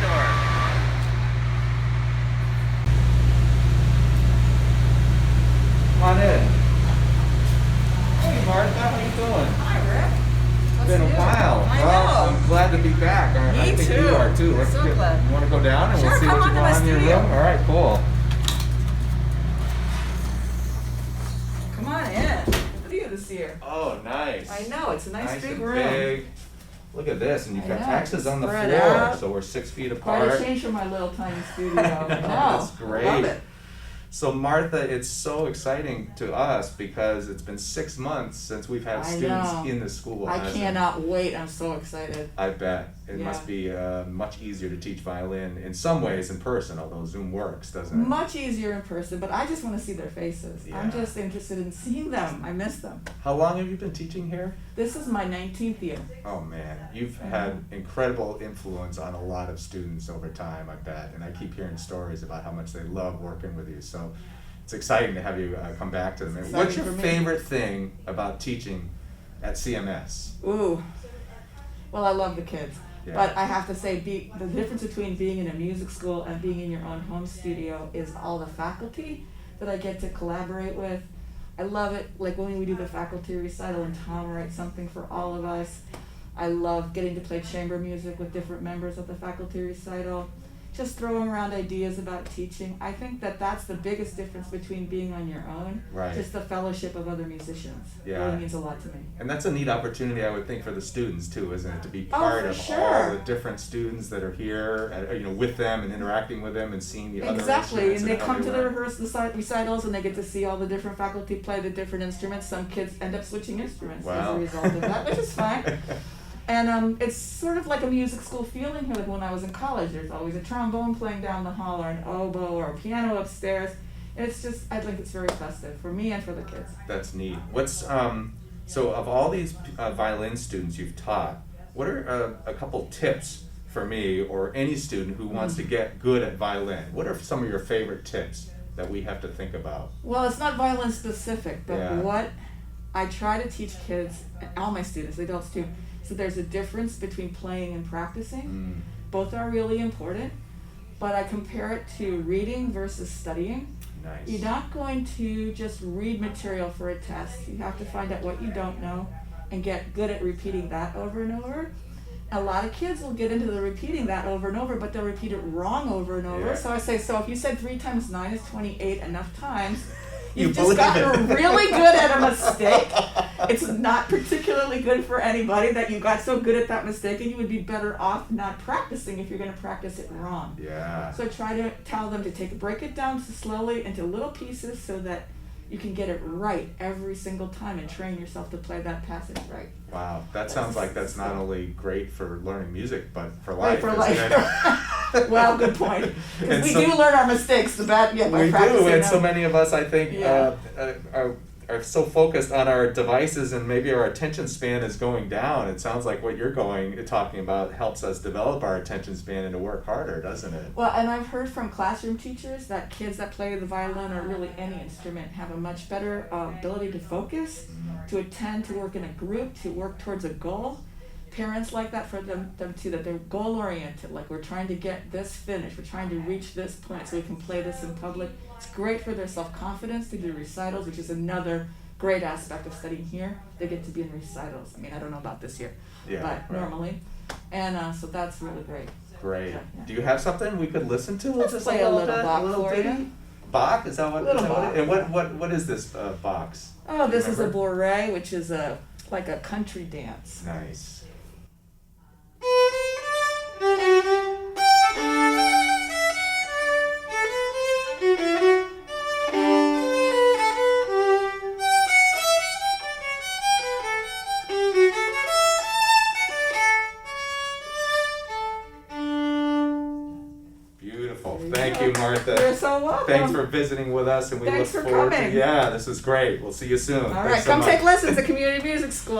minor. Come on in. Hey Martha, how you doing? Hi, Rick. It's been a while. I Well, know. I'm glad to be back. I think too. you are too. Let's So get, glad. You want to go down and Sure, we'll see come what you on to got my in your studio. room? All right, cool. Come on in. What do you this year? Oh, nice. I know, it's a nice big and room. big. Look at this, and you've I got know, taxes on the spread floor, out. so we're 6 feet Quite apart. a change from my little tiny studio. I know. That's great. I love it. So Martha, it's so exciting to us because it's been 6 months since we've had I students know. in the school. I hasn't it? cannot wait. I'm so excited. I bet. It Yeah. must be much easier to teach violin in some ways in person, although Zoom works, doesn't it? Much easier in person, but I just want to see their faces. I'm Yeah. just interested in seeing them. I miss them. How long have you been teaching here? This is my 19th year. Oh man, you've had incredible influence on a lot of students over time, I bet. And I keep hearing stories about how much they love working with you. So it's exciting to have you come back to them. And what's your Exciting for me. favorite thing about teaching at CMS? Ooh. Well, I love the kids. Yeah. But I have to say, the difference between being in a music school and being in your own home studio is all the faculty that I get to collaborate with. I love it, like when we do the faculty recital and Tom writes something for all of us. I love getting to play chamber music with different members of the faculty recital. Just throwing around ideas about teaching. I think that that's the biggest difference between being on your own. Right. Just the fellowship of other musicians. Yeah. Really means a lot to me. And that's a neat opportunity, I would think, for the students too, isn't it? To be Oh, part for of sure. all the different students that are here, with them and interacting with them and seeing the other Exactly, instruments and they how come to the work. recitals and they get to see all the different faculty play the different instruments. Some kids end up switching instruments as Wow. a result of that, which is fine. And it's sort of like a music school feeling here. Like when I was in college, there's always a trombone playing down the hall or an oboe or a piano upstairs. And it's just, I think it's very festive for me and for the kids. That's neat. What's so of all these violin students you've taught, what are a couple tips for me or any student who wants to get good at violin? What are some of your favorite tips that we have to think about? Well, it's not violin specific, but Yeah. what I try to teach kids, and all my students, adults too, so there's a difference between playing and practicing. Both are really important, but I compare it to reading versus studying. Nice. You're not going to just read material for a test. You have to find out what you don't know and get good at repeating that over and over. A lot of kids will get into the repeating that over and over, but they'll repeat it wrong over and over. Yeah. So I say, so if you said 3 times 9 is 28 enough times, You you've just believe gotten it. really good at a mistake. It's not particularly good for anybody that you got so good at that mistake, and you would be better off not practicing if you're going to practice it wrong. Yeah. So I try to tell them to break it down slowly into little pieces so that you can get it right every single time and train yourself to play that passage right. Wow, that sounds like that's not only great for learning music, but for Right, life. for isn't life. it? Well, good point. Because And we so- do learn our mistakes by We practicing do, and so them. many of us, I think, Yeah. are so focused on our devices, and maybe our attention span is going down. It sounds like what you're talking about helps us develop our attention span and to work harder, doesn't it? Well, and I've heard from classroom teachers that kids that play the violin or really any instrument have a much better ability to focus, to attend, to work in a group, to work towards a goal. Parents like that for them too, that they're goal oriented, like we're trying to get this finished, we're trying to reach this point so we can play this in public. It's great for their self-confidence to do recitals, which is another great aspect of studying here. They get to be in recitals. I mean, I don't know about this year, Yeah, but right. normally. And so that's really great. Great. Yeah. Do you have something we could listen to? Let's Just play a little bit, Bach a little for ditty? you. Bach? Is that what? Little is that what Bach. it- and what is this box? Oh, this is a Remember? Bourrée, which is like a country dance. Nice. Beautiful. Thank you, Martha. You're so welcome. Thanks for visiting with us, and we Thanks look for forward coming. to. Yeah, this was great. We'll see you soon. All Thanks right, so come much. take lessons at Community Music School.